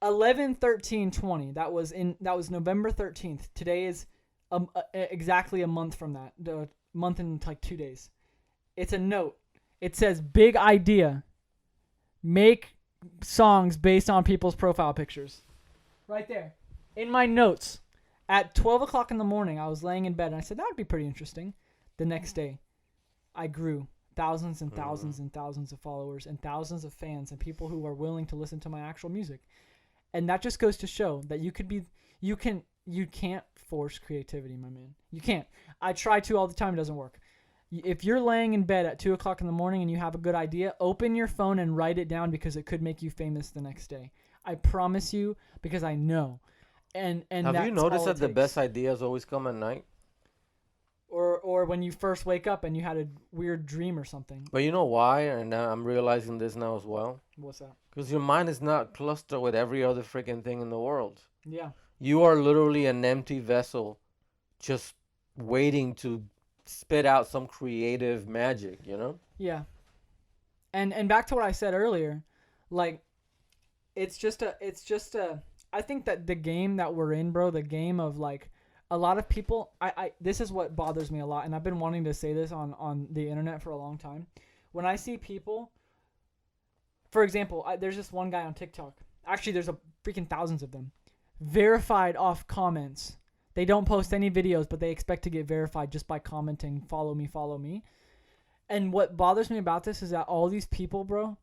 11/13/20. That was November 13th. Today is exactly a month from that. A month and like 2 days. It's a note. It says big idea. Make songs based on people's profile pictures. Right there. In my notes. At 12 o'clock in the morning, I was laying in bed and I said, that would be pretty interesting. The next day, I grew thousands and thousands and thousands of followers and thousands of fans and people who are willing to listen to my actual music. And that just goes to show that you can't force creativity, my man. You can't. I try to all the time. It doesn't work. If you're laying in bed at 2 o'clock in the morning and you have a good idea, open your phone and write it down because it could make you famous the next day. I promise you, because I know. And have you noticed that the best ideas always come at night? Or when you first wake up and you had a weird dream or something. But you know why? And I'm realizing this now as well. What's that? Because your mind is not clustered with every other freaking thing in the world. Yeah. You are literally an empty vessel just waiting to spit out some creative magic, you know? Yeah. And back to what I said earlier, like it's just a I think that the game that we're in, bro, the game of like a lot of people, this is what bothers me a lot, and I've been wanting to say this on the internet for a long time. When I see people, for example, there's this one guy on TikTok. Actually, there's a freaking thousands of them. Verified off comments. They don't post any videos, but they expect to get verified just by commenting, follow me, follow me. And what bothers me about this is that all these people, bro,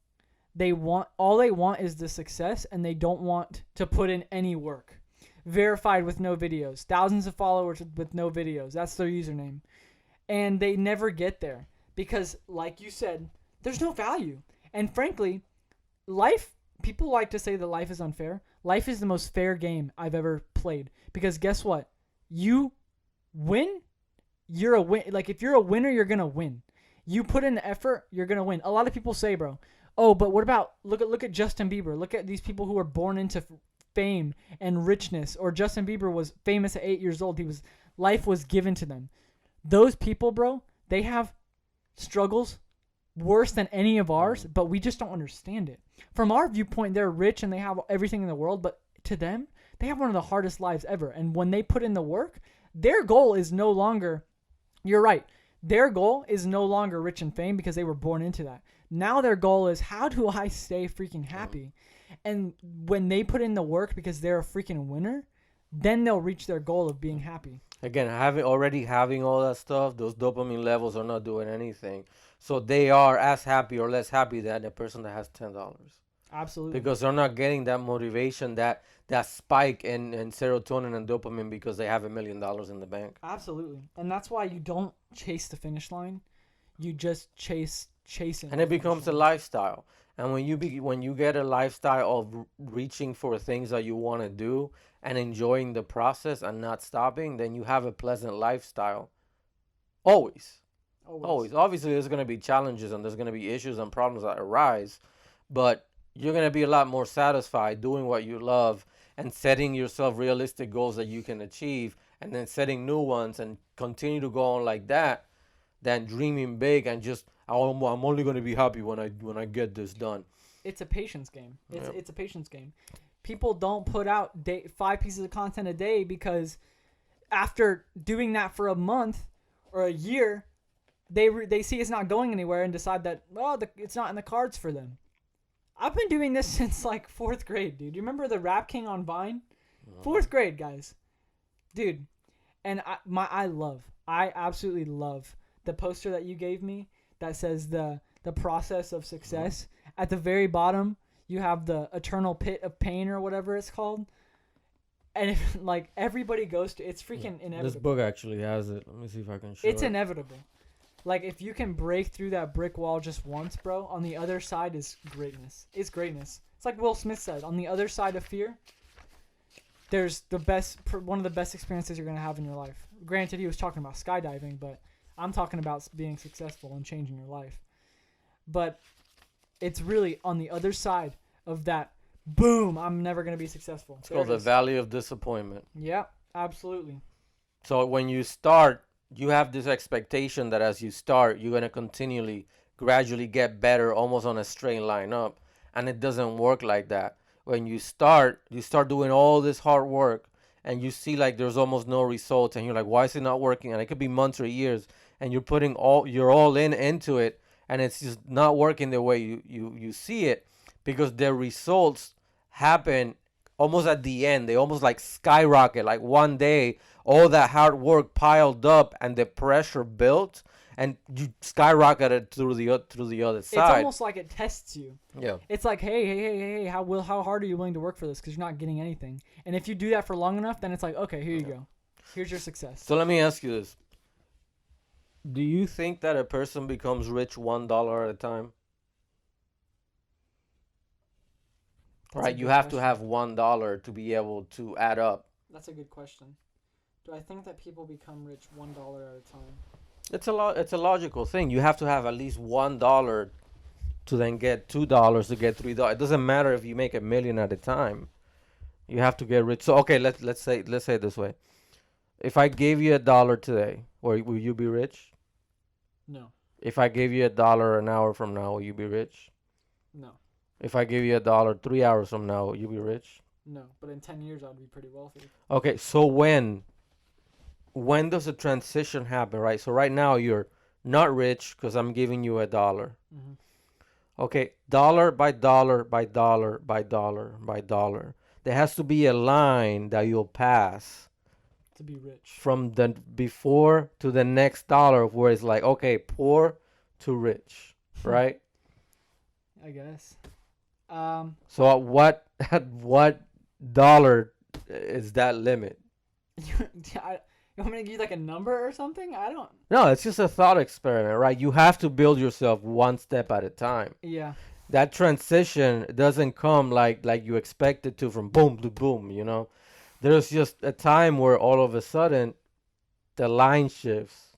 all they want is the success, and they don't want to put in any work. Verified with no videos. Thousands of followers with no videos. That's their username. And they never get there because, like you said, there's no value. And frankly, people like to say that life is unfair. Life is the most fair game I've ever played because guess what? You win, you're a win. Like if you're a winner, you're going to win. You put in the effort, you're going to win. A lot of people say, bro, oh, but what about look at Justin Bieber. Look at these people who are born into fame and richness. Or Justin Bieber was famous at 8 years old. Life was given to them. Those people, bro, they have struggles worse than any of ours, but we just don't understand it. From our viewpoint, they're rich and they have everything in the world, but to them, they have one of the hardest lives ever. And when they put in the work, their goal is no longer, you're right, their goal is no longer rich and fame because they were born into that. Now their goal is, how do I stay freaking happy? And when they put in the work because they're a freaking winner, then they'll reach their goal of being happy. Again, having all that stuff, those dopamine levels are not doing anything. So they are as happy or less happy than the person that has $10. Absolutely. Because they're not getting that motivation, that spike in serotonin and dopamine because they have $1 million in the bank. Absolutely. And that's why you don't chase the finish line. You just chasing. And it becomes a lifestyle. And when you get a lifestyle of reaching for things that you want to do and enjoying the process and not stopping, then you have a pleasant lifestyle. Always. Obviously, there's going to be challenges and there's going to be issues and problems that arise, but you're going to be a lot more satisfied doing what you love and setting yourself realistic goals that you can achieve and then setting new ones and continue to go on like that than dreaming big and just, I'm only going to be happy when I get this done. It's a patience game. It's a patience game. People don't put out 5 pieces of content a day because after doing that for a month or a year, they see it's not going anywhere and decide that, it's not in the cards for them. I've been doing this since like 4th grade, dude. You remember the Rap King on Vine? 4th grade, guys. Dude. And I absolutely love the poster that you gave me that says the process of success. At the very bottom, you have the eternal pit of pain or whatever it's called. And if, like, everybody goes to, it's freaking This inevitable. book actually has it. Let me see if I can show It's it. inevitable. Like, if you can break through that brick wall just once, bro, on the other side is greatness. It's greatness. It's like Will Smith said, on the other side of fear, there's one of the best experiences you're going to have in your life. Granted, he was talking about skydiving, but I'm talking about being successful and changing your life. But it's really on the other side of that, boom, I'm never going to be successful. It's called the Valley of Disappointment. Yeah, absolutely. So when you start, you have this expectation that as you start, you're going to continually, gradually get better, almost on a straight line up. And it doesn't work like that. When you start doing all this hard work and you see like there's almost no results and you're like, why is it not working? And it could be months or years and you're all into it and it's just not working the way you see it because the results happen almost at the end. They almost like skyrocket. Like one day, all that hard work piled up and the pressure built, and you skyrocketed through the other side. It's almost like it tests you. Yeah. It's like, hey, how hard are you willing to work for this? Because you're not getting anything. And if you do that for long enough, then it's like, okay, here you go. Here's your success. So let me ask you this: do you think that a person becomes rich $1 at a time? That's a Right, you good have to question. have $1 to be able to add up. That's a good question. Do I think that people become rich $1 at a time? It's a logical thing. You have to have at least $1 to then get $2 to get $3. It doesn't matter if you make $1 million at a time. You have to get rich. So okay, let's say it this way. If I gave you $1 today, will you be rich? No. If I gave you $1 an hour from now, will you be rich? No. If I give you $1 3 hours from now, will you be rich? No. But in 10 years, I'd be pretty wealthy. Okay, so when does a transition happen, right? So right now you're not rich because I'm giving you $1. Mm-hmm. Okay, dollar by dollar by dollar by dollar by dollar. There has to be a line that you'll pass To be rich. from the before to the next dollar where it's like, okay, poor to rich, right? I guess. So at what dollar is that limit? You want me to give you like a number or something? I don't. No, it's just a thought experiment, right? You have to build yourself one step at a time. Yeah. That transition doesn't come like you expect it to from boom to boom, you know? There's just a time where all of a sudden the line shifts.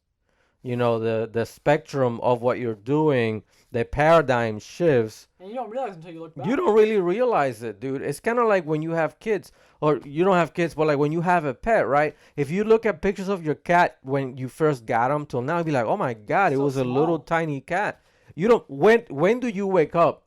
You know, the spectrum of what you're doing, the paradigm shifts. And you don't realize until you look back. You don't really realize it, dude. It's kind of like when you have kids, or you don't have kids, but like when you have a pet, right? If you look at pictures of your cat when you first got him till now, you'd be like, oh my God, it So was a small. little tiny cat. You don't, when do you wake up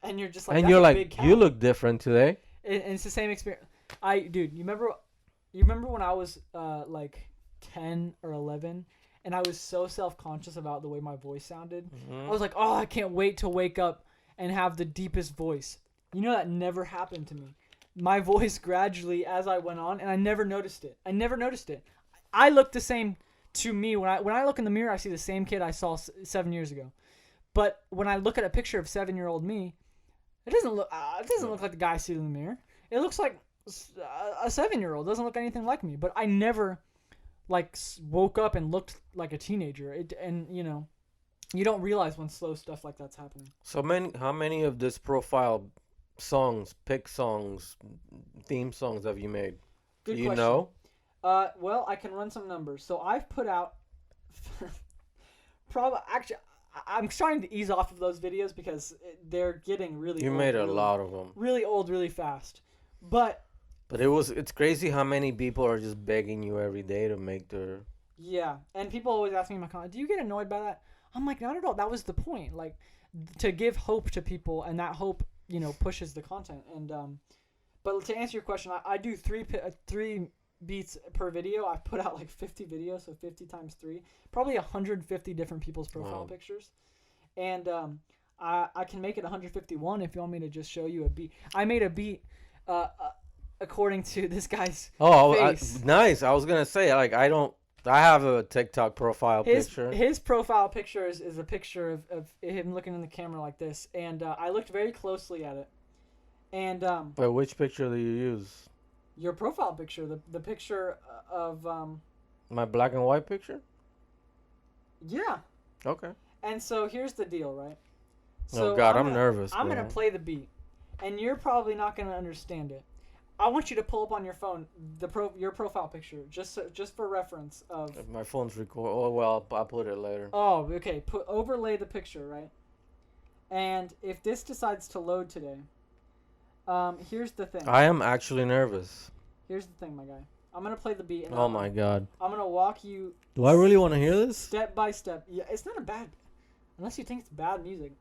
And you're just like, and that's you're a big like, cat. you look different today? And it's the same experience. Dude, you remember when I was like 10 or 11 and I was so self-conscious about the way my voice sounded? I was like, oh, I can't wait to wake up and have the deepest voice. You know, that never happened to me. My voice gradually, as I went on, and I never noticed it. I look the same to me. When I look in the mirror, I see the same kid I saw 7 years ago. But when I look at a picture of 7-year-old me, it doesn't look like the guy I see in the mirror. It looks like a 7-year-old. It doesn't look anything like me. But I never like woke up and looked like a teenager. And you know, you don't realize when slow stuff like that's happening. So how many of this profile songs, pick songs, theme songs have you made? Good Do you question. know? Well, I can run some numbers. So I've put out actually I'm trying to ease off of those videos because they're getting really You old, made a really, lot of them. really old really fast. But It's crazy how many people are just begging you every day to make their. yeah, and people always ask me in my comment, do you get annoyed by that? I'm like, not at all. That was the point. Like, to give hope to people, and that hope, you know, pushes the content. And but to answer your question, I do three beats per video. I've put out like 50 videos, so 50 times 3, probably 150 different people's profile pictures, and I can make it 151 if you want me to just show you a beat. I made a beat according to this guy's face. Nice. I was gonna say like I have a TikTok profile picture. His profile picture is a picture of him looking in the camera like this, and I looked very closely at it. And Wait, which picture do you use? Your profile picture, the picture of My black and white picture? yeah. Okay. And so here's the deal, right? Oh So God, I'm nervous, I'm bro. gonna play the beat, and you're probably not gonna understand it. I want you to pull up on your phone your profile picture, just for reference of. If my phone's record. Oh well, I'll put it later. Oh, okay. Overlay the picture, right? And if this decides to load today, here's the thing. I am actually nervous. Here's the thing, my guy. I'm gonna play the beat. And Oh my God. I'm gonna walk you. Do I really want to hear this? Step by step. Yeah, it's not a bad. Unless you think it's bad music,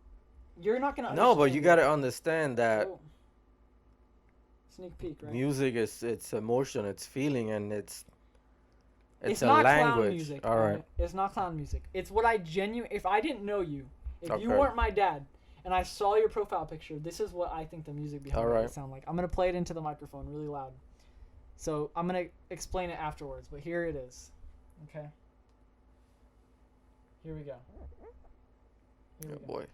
you're not gonna. No, but understand you it. gotta understand that Oh. Sneak peek, right? music is it's emotion, it's feeling, and it's a not language. clown music. All right. It's not clown music. It's what I genuinely. If I didn't know you, if you Okay. weren't my dad, and I saw your profile picture, this is what I think the music behind All it right. would sound like. I'm gonna play it into the microphone really loud. So I'm gonna explain it afterwards, but here it is. Okay. Here we go. Here we Oh go. boy.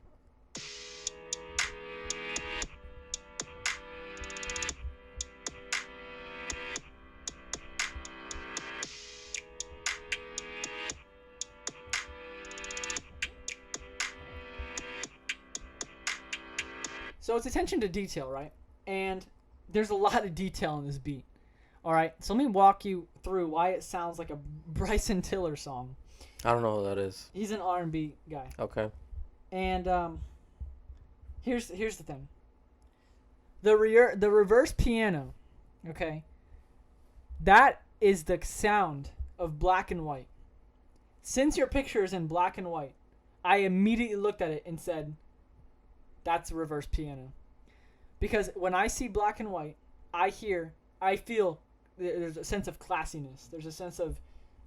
So it's attention to detail, right? And there's a lot of detail in this beat. All right. So let me walk you through why it sounds like a Bryson Tiller song. I don't know who that is. He's an R&B guy. Okay. And here's the thing. The reverse piano, okay? That is the sound of black and white. Since your picture is in black and white, I immediately looked at it and said, that's a reverse piano. Because when I see black and white, I feel there's a sense of classiness. There's a sense of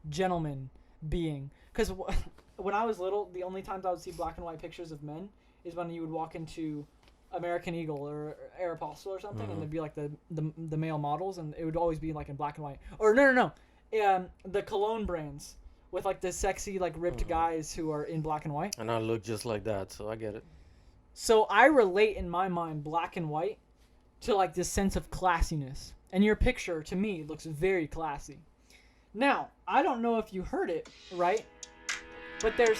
gentleman being. Because when I was little, the only times I would see black and white pictures of men is when you would walk into American Eagle or Aeropostale or something, and there'd be like the male models, and it would always be like in black and white. Or no, the cologne brands with like the sexy like ripped guys who are in black and white. And I look just like that, so I get it. So I relate in my mind black and white to like this sense of classiness, and your picture to me looks very classy. Now I don't know if you heard it right, but there's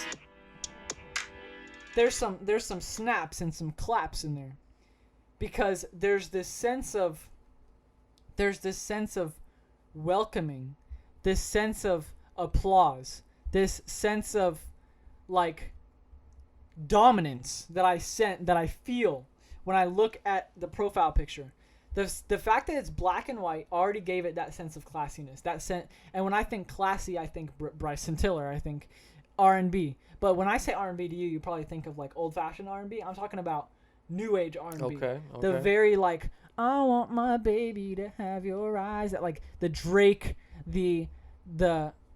some snaps and some claps in there, because there's this sense of welcoming, this sense of applause, this sense of like dominance that I feel when I look at the profile picture. The fact that it's black and white already gave it that sense of classiness. And when I think classy, I think Bryson Tiller. I think R&B. But when I say R&B to you, you probably think of like old-fashioned R&B. I'm talking about new age R&B. Okay. The very like, I want my baby to have your eyes. That like the Drake, the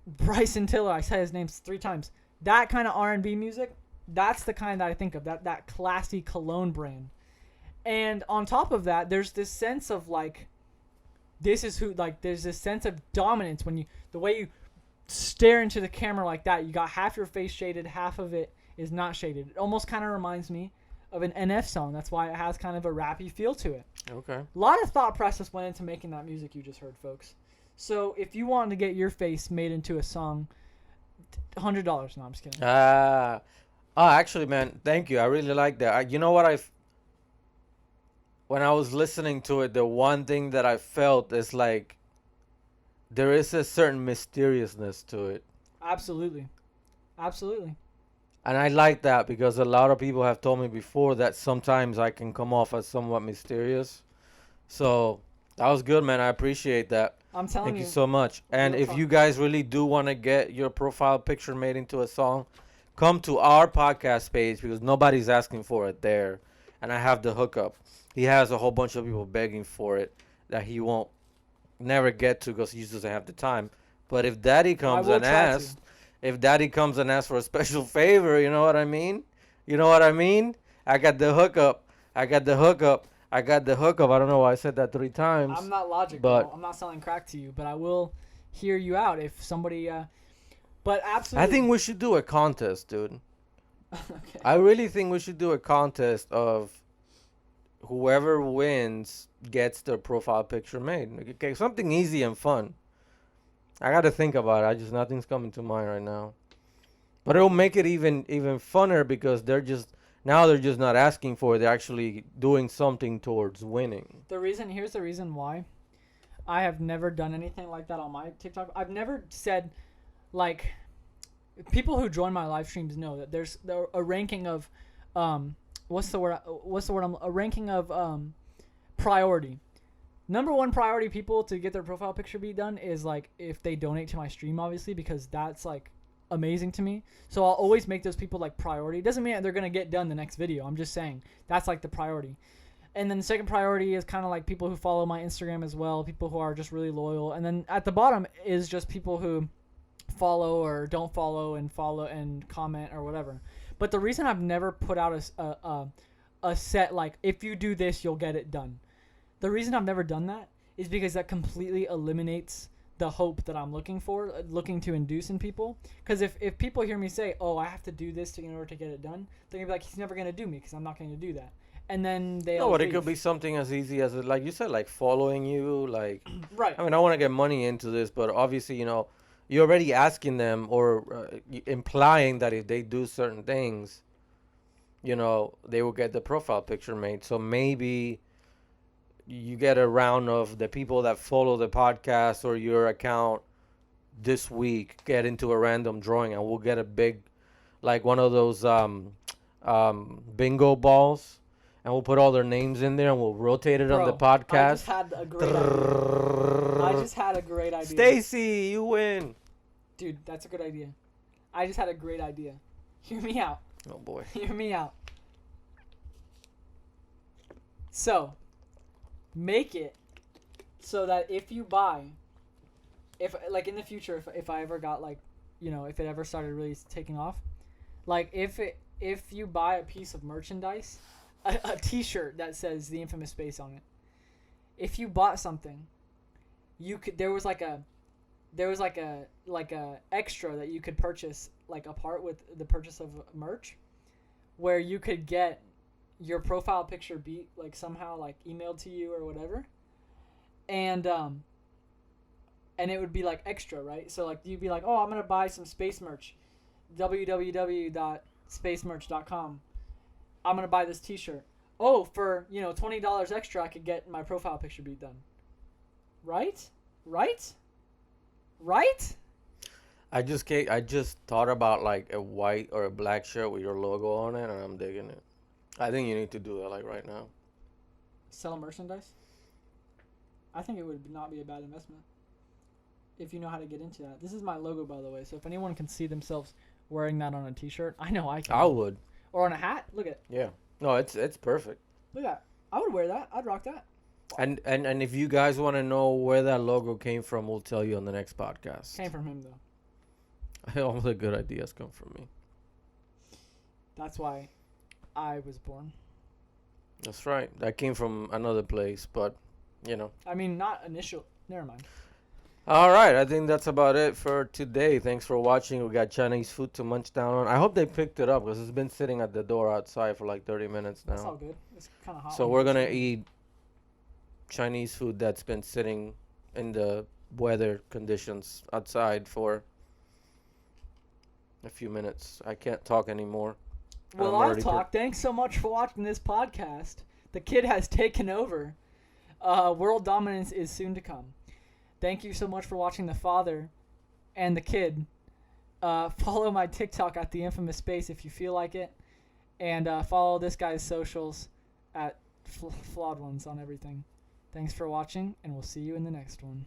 Bryson Tiller. I said his name 3 times. That kind of R&B music. That's the kind that I think of. That classy cologne brand. And on top of that, there's this sense of like, this is who, like, there's this sense of dominance when the way you stare into the camera like that, you got half your face shaded, half of it is not shaded. It almost kind of reminds me of an NF song. That's why it has kind of a rappy feel to it. Okay. A lot of thought process went into making that music you just heard, folks. So if you wanted to get your face made into a song, $100. No, I'm just kidding. Actually, man, thank you. I really like that. You know what when I was listening to it, the one thing that I felt is like there is a certain mysteriousness to it. Absolutely. Absolutely. And I like that because a lot of people have told me before that sometimes I can come off as somewhat mysterious. So that was good, man. I appreciate that. I'm telling Thank you so much. And Real if talk. you guys really do want to get your profile picture made into a song, come to our podcast page because nobody's asking for it there. And I have the hookup. He has a whole bunch of people begging for it that he won't never get to because he just doesn't have the time. But if Daddy comes will and try to. asks, if Daddy comes and asks for a special favor, you know what I mean? You know what I mean? I got the hookup. I got the hookup. I got the hookup. I don't know why I said that 3 times. I'm not logic, but bro. I'm not selling crack to you, but I will hear you out if somebody. But absolutely. I think we should do a contest, dude. Okay. I really think we should do a contest of whoever wins gets their profile picture made. Okay, something easy and fun. I got to think about it. Nothing's coming to mind right now. But it'll make it even funner because they're just not asking for it. They're actually doing something towards winning. Here's the reason why I have never done anything like that on my TikTok. I've never said, like, people who join my live streams know that there's a ranking of, what's the word? A ranking of priority. Number one priority people to get their profile picture be done is like if they donate to my stream, obviously, because that's like amazing to me. So I'll always make those people like priority. It doesn't mean that they're gonna get done the next video. I'm just saying that's like the priority. And then the second priority is kind of like people who follow my Instagram as well, people who are just really loyal. And then at the bottom is just people who follow or don't follow and comment or whatever. But the reason I've never put out a set like if you do this you'll get it done. The reason I've never done that is because that completely eliminates the hope that I'm looking to induce in people. Because if people hear me say, oh, I have to do this in order to get it done, they're going to be like, he's never going to do me because I'm not going to do that. And then they No, but it could be something as easy as, like you said, like following you. Like, right. I mean, I want to get money into this, but obviously, you're already asking them or implying that if they do certain things, they will get the profile picture made. So maybe you get a round of the people that follow the podcast or your account this week get into a random drawing, and we'll get a big, like one of those bingo balls, and we'll put all their names in there and we'll rotate it on the podcast. I just had a great idea. Stacy, you win. Dude, that's a good idea. I just had a great idea. Hear me out. Oh boy. Hear me out. So, make it so that if you buy, if like in the future, if I ever got like, if it ever started really taking off, like if you buy a piece of merchandise, a T-shirt that says the Infamous Space on it, if you bought something, there was like a extra that you could purchase like a part with the purchase of merch, where you could get your profile picture beat like somehow like emailed to you or whatever, and it would be like extra, right? So like you'd be like, oh, I'm gonna buy some space merch, www.spacemerch.com. I'm gonna buy this T-shirt. Oh, for $20 extra, I could get my profile picture beat done. Right? I just thought about like a white or a black shirt with your logo on it, and I'm digging it. I think you need to do that like right now. Sell merchandise? I think it would not be a bad investment if you know how to get into that. This is my logo, by the way, so if anyone can see themselves wearing that on a T-shirt, I know I can. I would. Or on a hat. Look at it. Yeah. No, it's perfect. Look at that. I would wear that. I'd rock that. And if you guys want to know where that logo came from, we'll tell you on the next podcast. Came from him, though. All the good ideas come from me. That's why I was born. That's right. That came from another place, but, I mean, not initial. Never mind. All right. I think that's about it for today. Thanks for watching. We got Chinese food to munch down on. I hope they picked it up because it's been sitting at the door outside for like 30 minutes now. That's all good. It's kind of hot. So we're going to eat Chinese food that's been sitting in the weather conditions outside for a few minutes. I can't talk anymore. Well, I'll talk. Thanks so much for watching this podcast. The kid has taken over. World dominance is soon to come. Thank you so much for watching the father and the kid. Follow my TikTok at the Infamous Space if you feel like it. And follow this guy's socials at Flawed Ones on everything. Thanks for watching, and we'll see you in the next one.